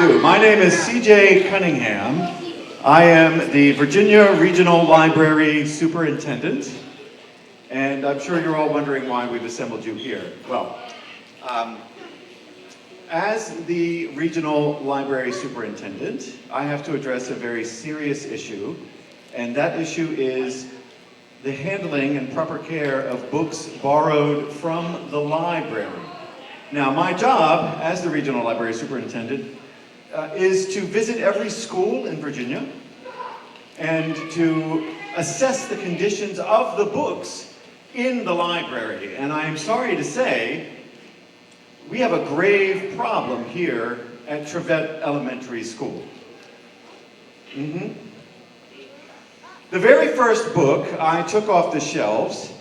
do. My name is C.J. Cunningham. I am the Virginia Regional Library Superintendent, and I'm sure you're all wondering why we've assembled you here. Well, as the Regional Library Superintendent, I have to address a very serious issue, and that issue is the handling and proper care of books borrowed from the library. Now, my job as the Regional Library Superintendent is to visit every school in Virginia and to assess the conditions of the books in the library. And I am sorry to say, we have a grave problem here at Trevvett Elementary School. The very first book I took off the shelves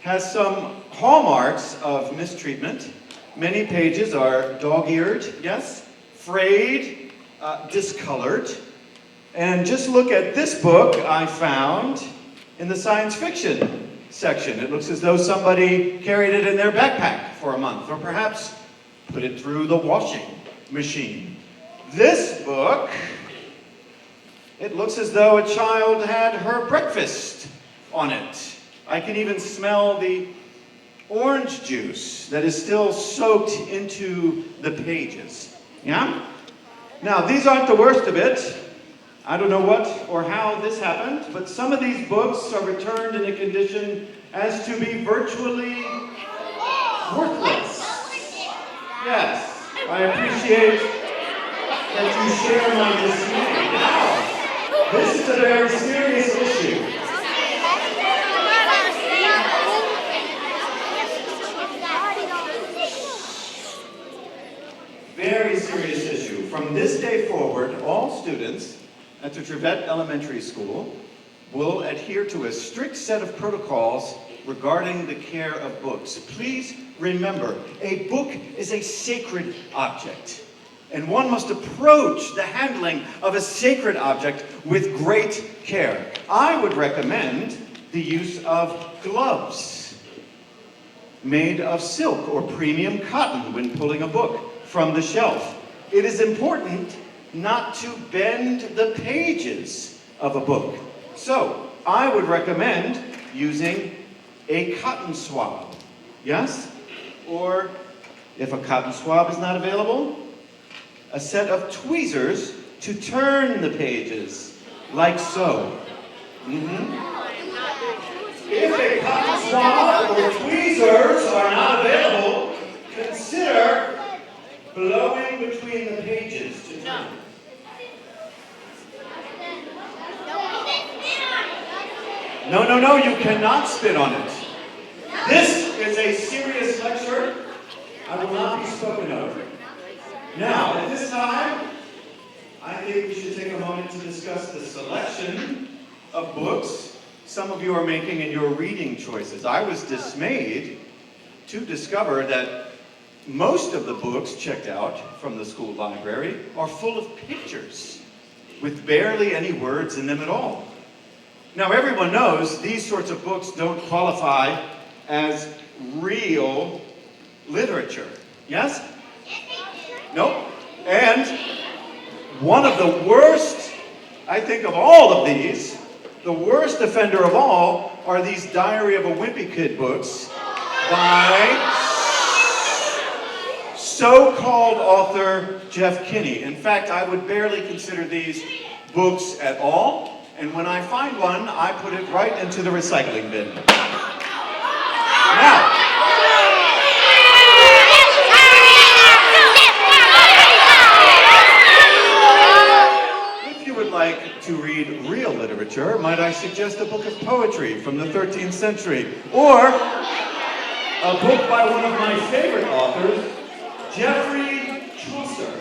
has some hallmarks of mistreatment. Many pages are dog-eared, yes, frayed, discolored. And just look at this book I found in the science fiction section. It looks as though somebody carried it in their backpack for a month, or perhaps put it through the washing machine. This book, it looks as though a child had her breakfast on it. I can even smell the orange juice that is still soaked into the pages. Yeah? Now, these aren't the worst of it. I don't know what or how this happened, but some of these books are returned in a condition as to be virtually worthless. Yes, I appreciate that you share my dismay. Now, this is a very serious issue. Very serious issue. From this day forward, all students at the Trevvett Elementary School will adhere to a strict set of protocols regarding the care of books. Please remember, a book is a sacred object, and one must approach the handling of a sacred object with great care. I would recommend the use of gloves made of silk or premium cotton when pulling a book from the shelf. It is important not to bend the pages of a book. So, I would recommend using a cotton swab. Yes? Or, if a cotton swab is not available, a set of tweezers to turn the pages, like so. If a cotton swab or tweezers are not available, consider blowing between the pages to turn. No, you cannot spit on it. This is a serious lecture. I will not be spoken over. Now, at this time, I think we should take a moment to discuss the selection of books some of you are making in your reading choices. I was dismayed to discover that most of the books checked out from the school library are full of pictures with barely any words in them at all. Now, everyone knows these sorts of books don't qualify as real literature. Yes? Nope. And one of the worst, I think, of all of these, the worst offender of all are these Diary of a Wimpy Kid books by so-called author Jeff Kinney. In fact, I would barely consider these books at all. And when I find one, I put it right into the recycling bin. Now, if you would like to read real literature, might I suggest a book of poetry from the 13th century, or a book by one of my favorite authors, Geoffrey Chaucer.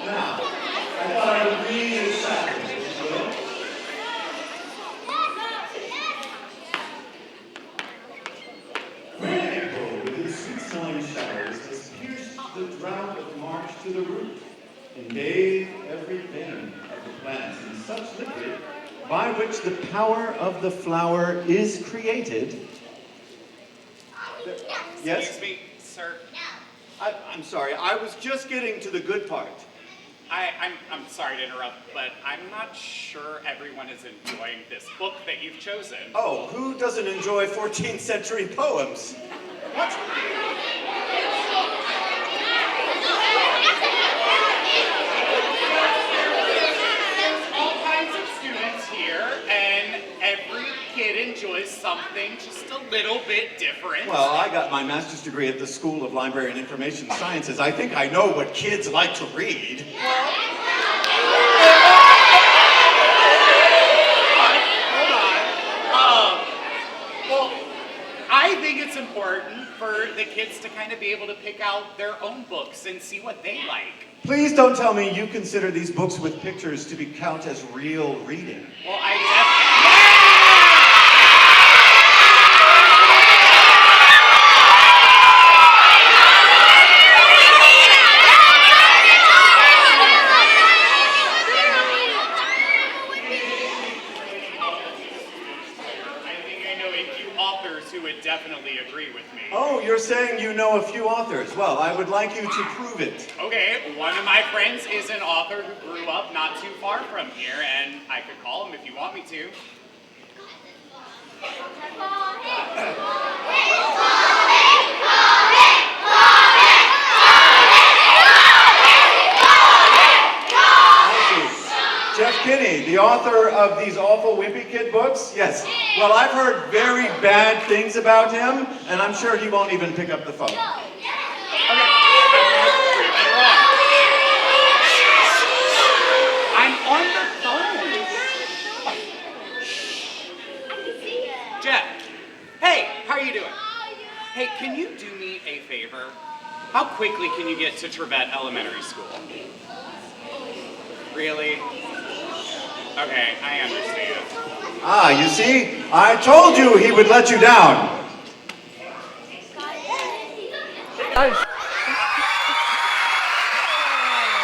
Now, I thought I would read his sacrament. Showers has pierced the drought of March to the root, and bathed every vein of the plants in such liquid by which the power of the flower is created. Yes? Excuse me, sir. I'm sorry, I was just getting to the good part. I'm sorry to interrupt, but I'm not sure everyone is enjoying this book that you've chosen. Oh, who doesn't enjoy 14th century poems? What? There's all kinds of students here, and every kid enjoys something just a little bit different. Well, I got my master's degree at the School of Library and Information Sciences. I think I know what kids like to read. Well, I think it's important for the kids to kind of be able to pick out their own books and see what they like. Please don't tell me you consider these books with pictures to be count as real reading. Well, I definitely... who would definitely agree with me. Oh, you're saying you know a few authors. Well, I would like you to prove it. Okay, one of my friends is an author who grew up not too far from here, and I could call him if you want me to. Jeff Kinney, the author of these awful Wimpy Kid books? Yes. Well, I've heard very bad things about him, and I'm sure he won't even pick up the phone. I'm on the phone. Jeff, hey, how are you doing? Hey, can you do me a favor? How quickly can you get to Trevvett Elementary School? Really? Okay, I understand. Ah, you see? I told you he would let you down.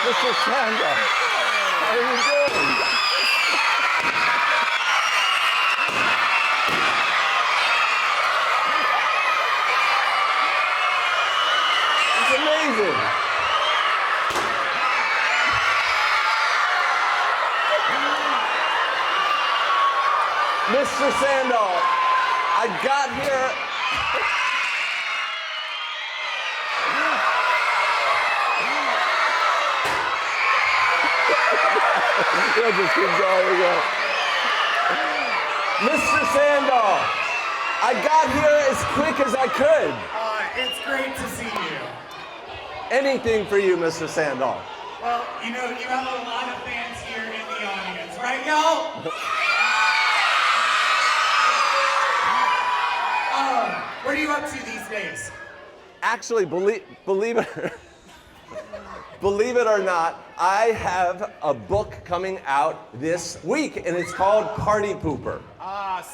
Mr. Sandra, how are you doing? It's amazing. Mr. Sandal, I got here. We'll just keep going again. Mr. Sandal, I got here as quick as I could. It's great to see you. Anything for you, Mr. Sandal. Well, you know, you have a lot of fans here in the audience, right, y'all? What are you up to these days? Actually, believe it or not, I have a book coming out this week, and it's called Party Pooper.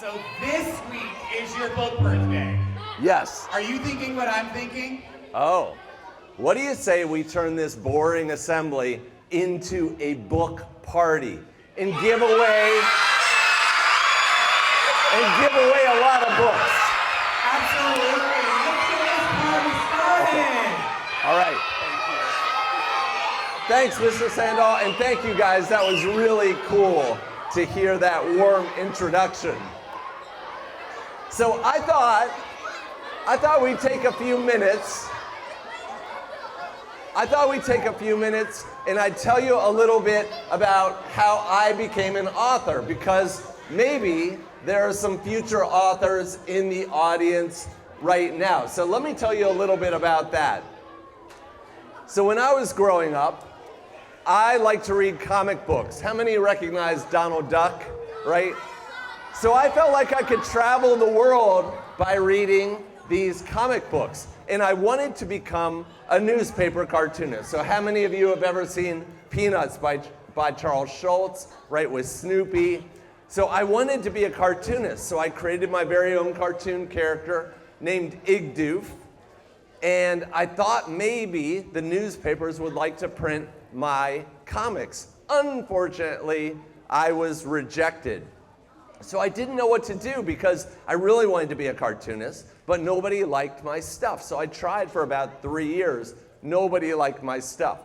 So this week is your book birthday. Yes. Are you thinking what I'm thinking? Oh, what do you say we turn this boring assembly into a book party and give away a lot of books? Absolutely. Let's get this party started. All right. Thanks, Mr. Sandal, and thank you guys. That was really cool to hear that warm introduction. So I thought we'd take a few minutes. And I'd tell you a little bit about how I became an author, because maybe there are some future authors in the audience right now. So let me tell you a little bit about that. So when I was growing up, I liked to read comic books. How many recognize Donald Duck, right? So I felt like I could travel the world by reading these comic books. And I wanted to become a newspaper cartoonist. So how many of you have ever seen Peanuts by Charles Schulz, right, with Snoopy? So I wanted to be a cartoonist. So I created my very own cartoon character named Igdoof. And I thought maybe the newspapers would like to print my comics. Unfortunately, I was rejected. So I didn't know what to do because I really wanted to be a cartoonist, but nobody liked my stuff. So I tried for about 3 years. Nobody liked my stuff.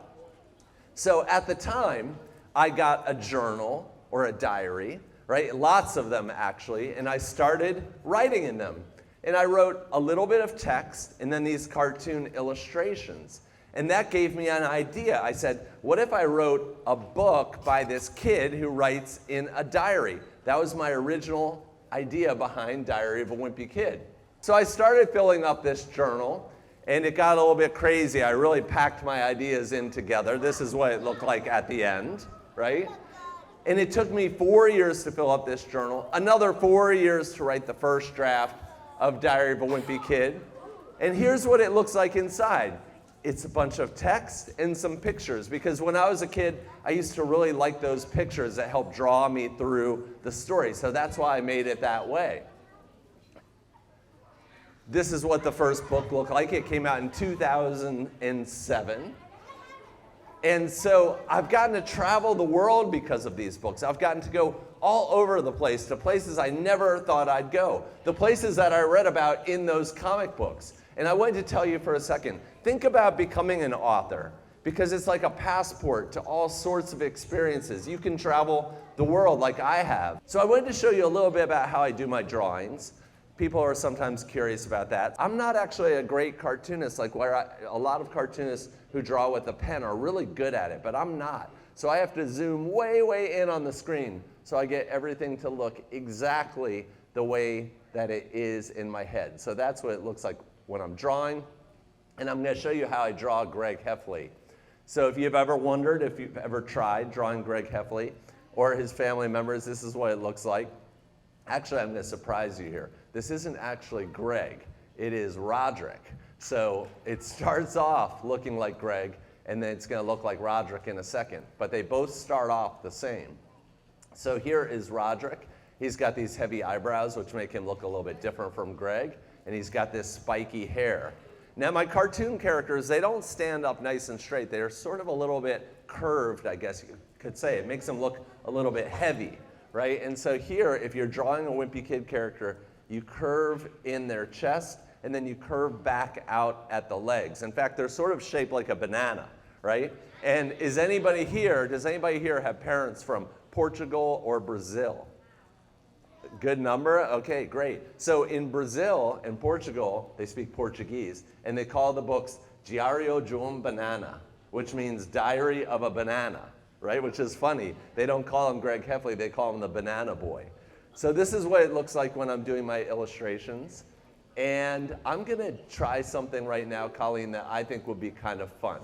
So at the time, I got a journal or a diary, right? Lots of them actually, and I started writing in them. And I wrote a little bit of text and then these cartoon illustrations. And that gave me an idea. I said, what if I wrote a book by this kid who writes in a diary? That was my original idea behind Diary of a Wimpy Kid. So I started filling up this journal, and it got a little bit crazy. I really packed my ideas in together. This is what it looked like at the end, right? And it took me 4 years to fill up this journal, another 4 years to write the first draft of Diary of a Wimpy Kid. And here's what it looks like inside. It's a bunch of text and some pictures, because when I was a kid, I used to really like those pictures that helped draw me through the story. So that's why I made it that way. This is what the first book looked like. It came out in 2007. And so I've gotten to travel the world because of these books. I've gotten to go all over the place, to places I never thought I'd go, the places that I read about in those comic books. And I wanted to tell you for a second, think about becoming an author, because it's like a passport to all sorts of experiences. You can travel the world like I have. So I wanted to show you a little bit about how I do my drawings. People are sometimes curious about that. I'm not actually a great cartoonist, like a lot of cartoonists who draw with a pen are really good at it, but I'm not. So I have to zoom way, way in on the screen so I get everything to look exactly the way that it is in my head. So that's what it looks like when I'm drawing. And I'm going to show you how I draw Greg Heffley. So if you've ever wondered, if you've ever tried drawing Greg Heffley or his family members, this is what it looks like. Actually, I'm going to surprise you here. This isn't actually Greg. It is Roderick. So it starts off looking like Greg, and then it's going to look like Roderick in a second. But they both start off the same. So here is Roderick. He's got these heavy eyebrows, which make him look a little bit different from Greg. And he's got this spiky hair. Now, my cartoon characters, they don't stand up nice and straight. They're sort of a little bit curved, I guess you could say. It makes them look a little bit heavy, right? And so here, if you're drawing a Wimpy Kid character, you curve in their chest, and then you curve back out at the legs. In fact, they're sort of shaped like a banana, right? And does anybody here have parents from Portugal or Brazil? Good number? Okay, great. So in Brazil and Portugal, they speak Portuguese, and they call the books Diário de Banana, which means Diary of a Banana, right? Which is funny. They don't call him Greg Heffley, they call him the Banana Boy. So this is what it looks like when I'm doing my illustrations. And I'm going to try something right now, Colleen, that I think would be kind of fun.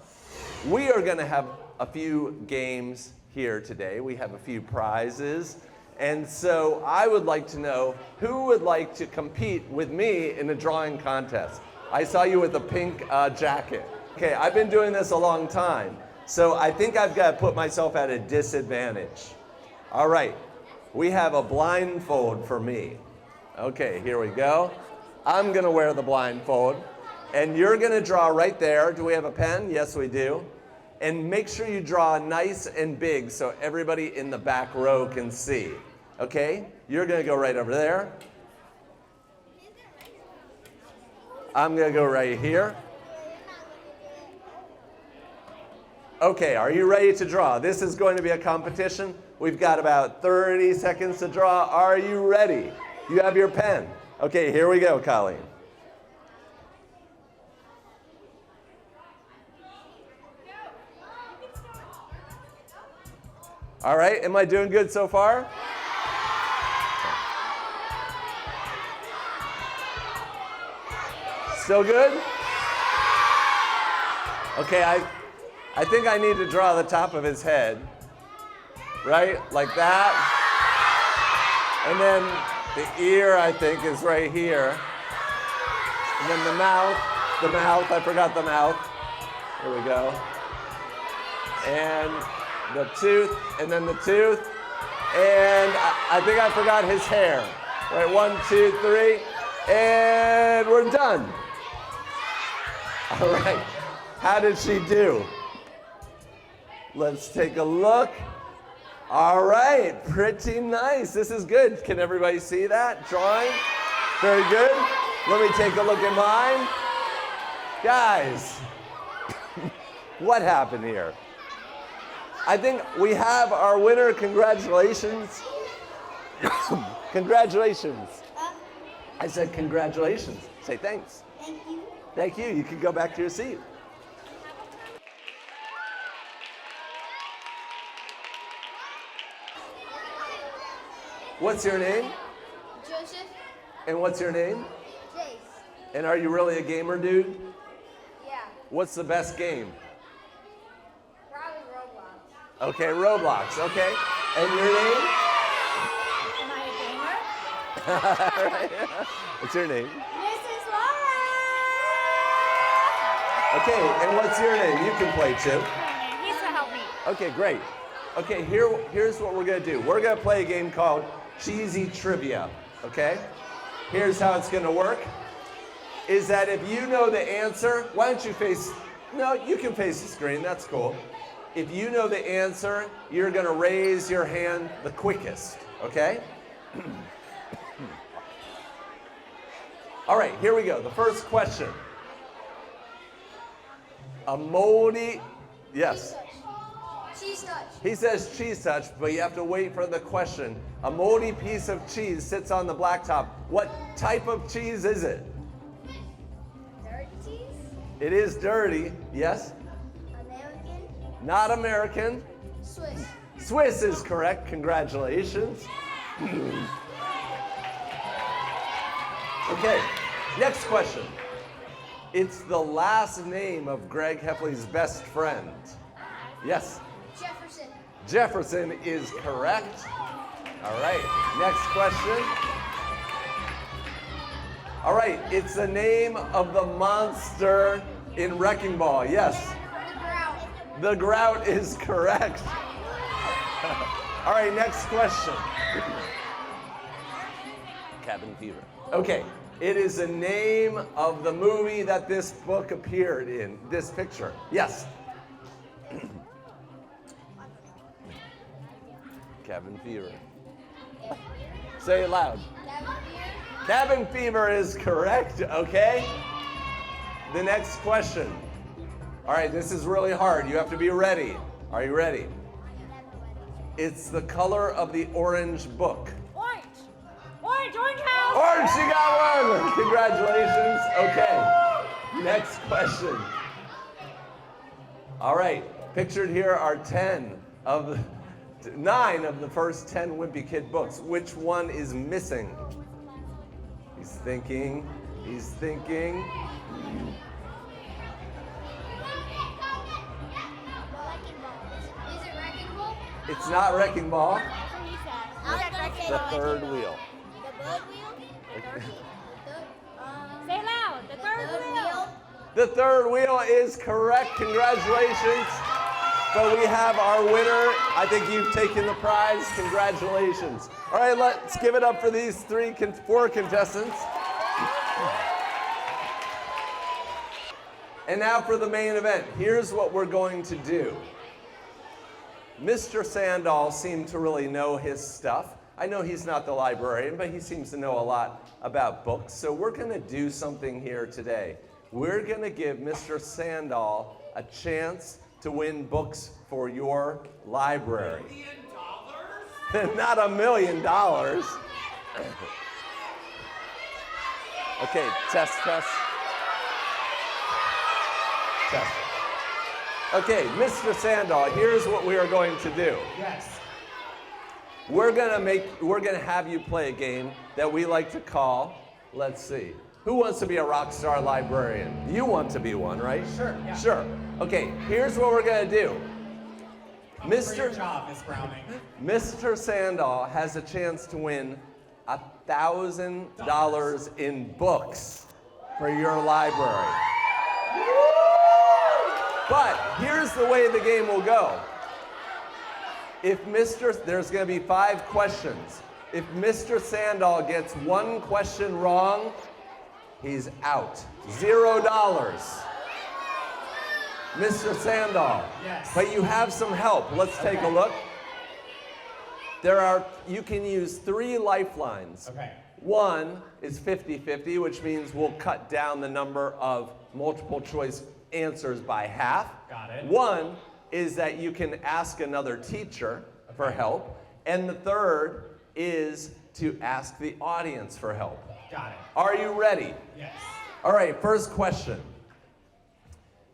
We are going to have a few games here today. We have a few prizes. And so I would like to know who would like to compete with me in a drawing contest. I saw you with a pink jacket. Okay, I've been doing this a long time, so I think I've got to put myself at a disadvantage. All right, we have a blindfold for me. Okay, here we go. I'm gonna wear the blindfold, and you're gonna draw right there. Do we have a pen? Yes, we do. And make sure you draw nice and big so everybody in the back row can see. Okay? You're going to go right over there. I'm going to go right here. Okay, are you ready to draw? This is going to be a competition. We've got about 30 seconds to draw. Are you ready? You have your pen. Okay, here we go, Colleen. All right, am I doing good so far? Still good? Okay, I think I need to draw the top of his head, right? Like that. And then the ear, I think, is right here. And then the mouth, I forgot the mouth. Here we go. And the tooth, and then the tooth, and I think I forgot his hair. Right, 1, 2, 3, and we're done. All right, how did she do? Let's take a look. All right, pretty nice. This is good. Can everybody see that drawing? Very good. Let me take a look at mine. Guys, what happened here? I think we have our winner. Congratulations. Congratulations. I said congratulations. Say thanks. Thank you. Thank you. You can go back to your seat. What's your name? Joseph. And what's your name? Jace. And are you really a gamer, dude? Yeah. What's the best game? Probably Roblox. Okay, Roblox. Okay. And your name? Am I a gamer? What's your name? Mrs. Laura. Okay, and what's your name? You can play too. He's to help me. Okay, great. Okay, here's what we're gonna do. We're gonna play a game called Cheesy Trivia, okay? Here's how it's gonna work. Is that if you know the answer, why don't you face, no, you can face the screen, that's cool. If you know the answer, you're gonna raise your hand the quickest, okay? All right, here we go. The first question. A moldy, yes. Cheese touch. He says cheese touch, but you have to wait for the question. A moldy piece of cheese sits on the blacktop. What type of cheese is it? Dirty cheese. It is dirty, yes. American. Not American. Swiss. Swiss is correct. Congratulations. Okay, next question. It's the last name of Greg Heffley's best friend. Yes. Jefferson. Jefferson is correct. All right, next question. All right, it's the name of the monster in Wrecking Ball. Yes, The grout. the grout is correct. All right, next question. Cabin fever. Okay, it is the name of the movie that this book appeared in, this picture. Yes. Cabin fever. Say it loud. Cabin fever is correct, okay? The next question. All right, this is really hard. You have to be ready. Are you ready? It's the color of the orange book. Orange. Orange house. Orange, you got one! Congratulations. Okay, next question. All right, pictured here are 9 of the first 10 Wimpy Kid books. Which one is missing? He's thinking, he's thinking. Wrecking ball. Is it wrecking ball? It's not Wrecking Ball. The The third wheel. The bird wheel? Say loud, the third wheel. The third wheel is correct. Congratulations. So we have our winner. I think you've taken the prize. Congratulations. All right, let's give it up for these 4 contestants. And now for the main event. Here's what we're going to do. Mr. Sandahl seemed to really know his stuff. I know he's not the librarian, but he seems to know a lot about books. So we're going to do something here today. We're going to give Mr. Sandahl a chance to win books for your library. $1 million? Not $1 million. Okay, test. Test. Okay, Mr. Sandahl, here's what we are going to do. Yes. We're gonna have you play a game that we like to call, let's see, who wants to be a rock star librarian? You want to be one, right? Sure, yeah. Sure. Okay, here's what we're gonna do. For your job, Miss Browning. Mr. Sandahl has a chance to win $1,000 in books for your library. But here's the way the game will go. There's going to be 5 questions. If Mr. Sandahl gets 1 question wrong, he's out. $0. Mr. Sandahl. Yes. But you have some help. Let's take a look. You can use 3 lifelines. Okay. One is 50-50, which means we'll cut down the number of multiple choice answers by half. Got it. One is that you can ask another teacher for help. And the third is to ask the audience for help. Got it. Are you ready? Yes. All right, first question.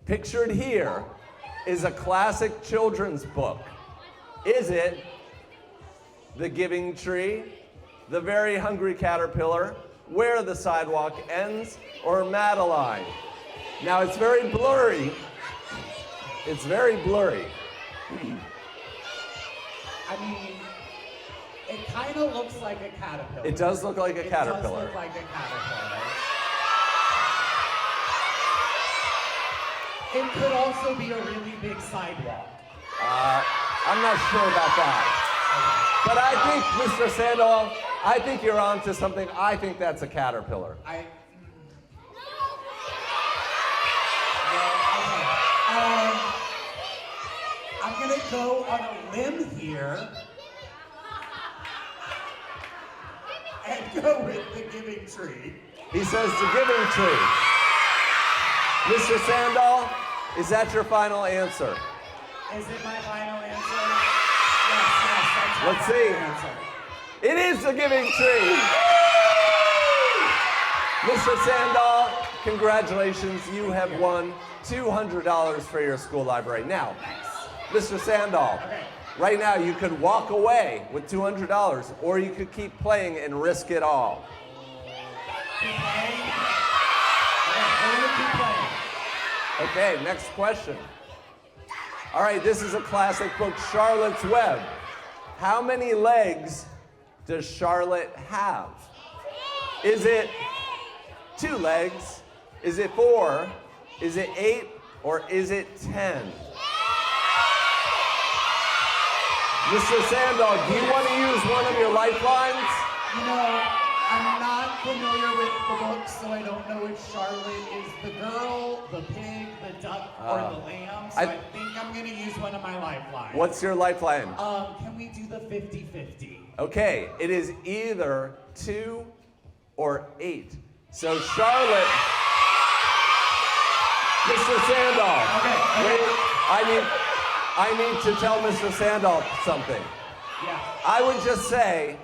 Pictured here is a classic children's book. Is it The Giving Tree, The Very Hungry Caterpillar, Where the Sidewalk Ends, or Madeline? Now it's very blurry. It's very blurry. I mean, it kind of looks like a caterpillar. It does look like a It caterpillar. does look like a caterpillar. It could also be a really big sidewalk. I'm not sure about that. But I think, Mr. Sandoval, I think you're on to something. I think that's a caterpillar. Okay. I'm gonna go on a limb here and go with the giving tree. He says the Giving Tree. Mr. Sandoval, is that your final answer? Is it my final answer? Yes, that's my Let's final see. answer. It is the Giving Tree. Mr. Sandoval, congratulations. You have won $200 for your school library. Now, Mr. Sandoval, Okay. right now you could walk away with $200, or you could keep playing and risk it all. Keep playing? Okay, we're gonna keep playing. Okay, next question. All right, this is a classic book, Charlotte's Web. How many legs does Charlotte have? Is it 2 legs? Is it 4? Is it 8? Or is it 10? Mr. Sandoval, do you want to use one of your lifelines? You know, I'm not familiar with the book, so I don't know if Charlotte is the girl, the pig, the duck, or the lamb. So I think I'm gonna use one of my lifelines. What's your lifeline? Can we do the 50-50? Okay, it is either 2 or 8. So Charlotte, Mr. Sandoval. Okay. Wait, I need to tell Mr. Sandoval something. Yeah. I would just say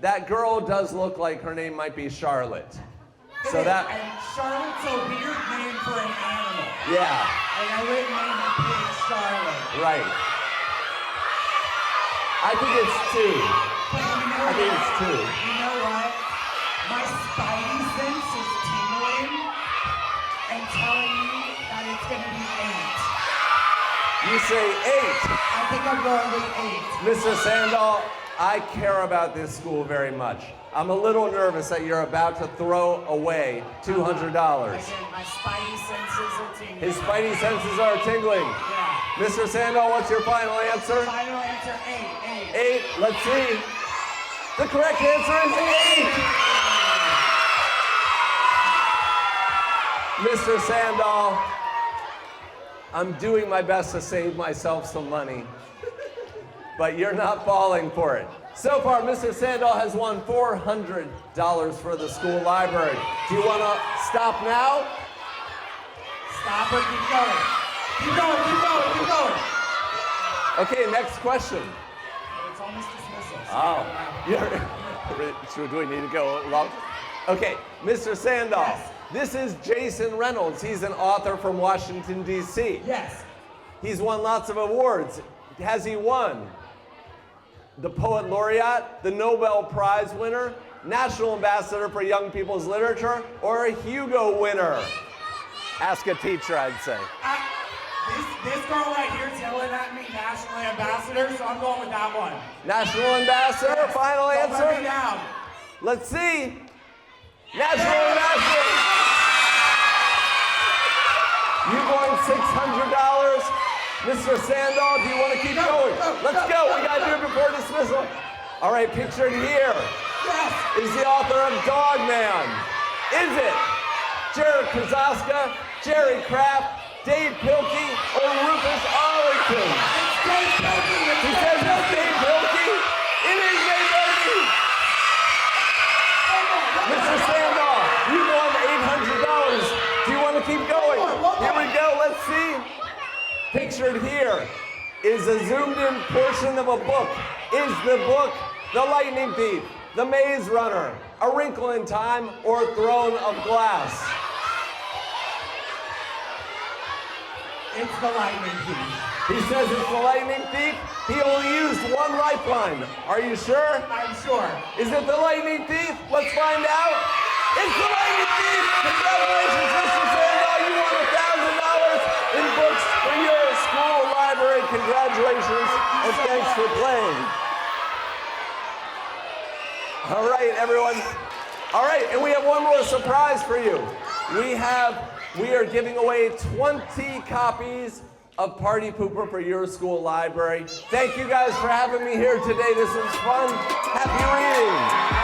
that girl does look like her name might be Charlotte. So And that, Charlotte's a weird name for an animal. yeah, Like I wouldn't name a pig Charlotte. right. I think it's 2. But you know I think what? it's 2. You know what? My spidey sense is tingling and telling me that it's gonna be 8. You say 8. I think I'm going with 8. Mr. Sandoval, I care about this school very much. I'm a little nervous that you're about to throw away $200. Again, my spidey senses are tingling. His spidey senses are tingling. Yeah. Mr. Sandoval, what's your final answer? Final answer 8. 8. Let's see. The correct answer is 8. Mr. Sandoval, I'm doing my best to save myself some money, but you're not falling for it. So far, Mr. Sandoval has won $400 for the school library. Do you want to stop now? Stop or keep going? Keep going, keep going, keep going. Okay, next question. It's almost dismissal. Oh, do we need to go along? Okay, Mr. Sandoval, Yes. This is Jason Reynolds. He's an author from Washington, D.C. Yes. He's won lots of awards. Has he won the Poet Laureate, the Nobel Prize winner, National Ambassador for Young People's Literature, or a Hugo winner? Ask a teacher, I'd say. This girl right here is yelling at me, National Ambassador, so I'm going with that one. National Ambassador, final Don't let me answer? down. Let's see. National Ambassador. You won $600. Mr. Sandoval, do you want to keep going? Let's go. We got to do it before dismissal. All right, pictured here Yes. is the author of Dog Man. Is it Jared Kazaska, Jerry Kraft, Dave Pilkey, or Rufus Arlington? It's Dave Pilkey. It's He Dave says it's Pilkey. Dave Pilkey. It is Dave Pilkey. Mr. Sandoval, you won $800. Do you want to keep going? Here we go. Let's see. Pictured here is a zoomed-in portion of a book. Is the book The Lightning Thief, The Maze Runner, A Wrinkle in Time, or Throne of Glass? It's the Lightning Thief. He says it's The Lightning Thief. He only used one lifeline. Are you sure? I'm sure. Is it The Lightning Thief? Let's find out. It's The Lightning Thief! Congratulations, Mr. Sandow. You won $1,000 in books for your school library. Congratulations, and thanks for playing. All right, everyone. All right, and we have one more surprise for you. We are giving away 20 copies of Party Pooper for your school library. Thank you guys for having me here today. This was fun. Happy reading.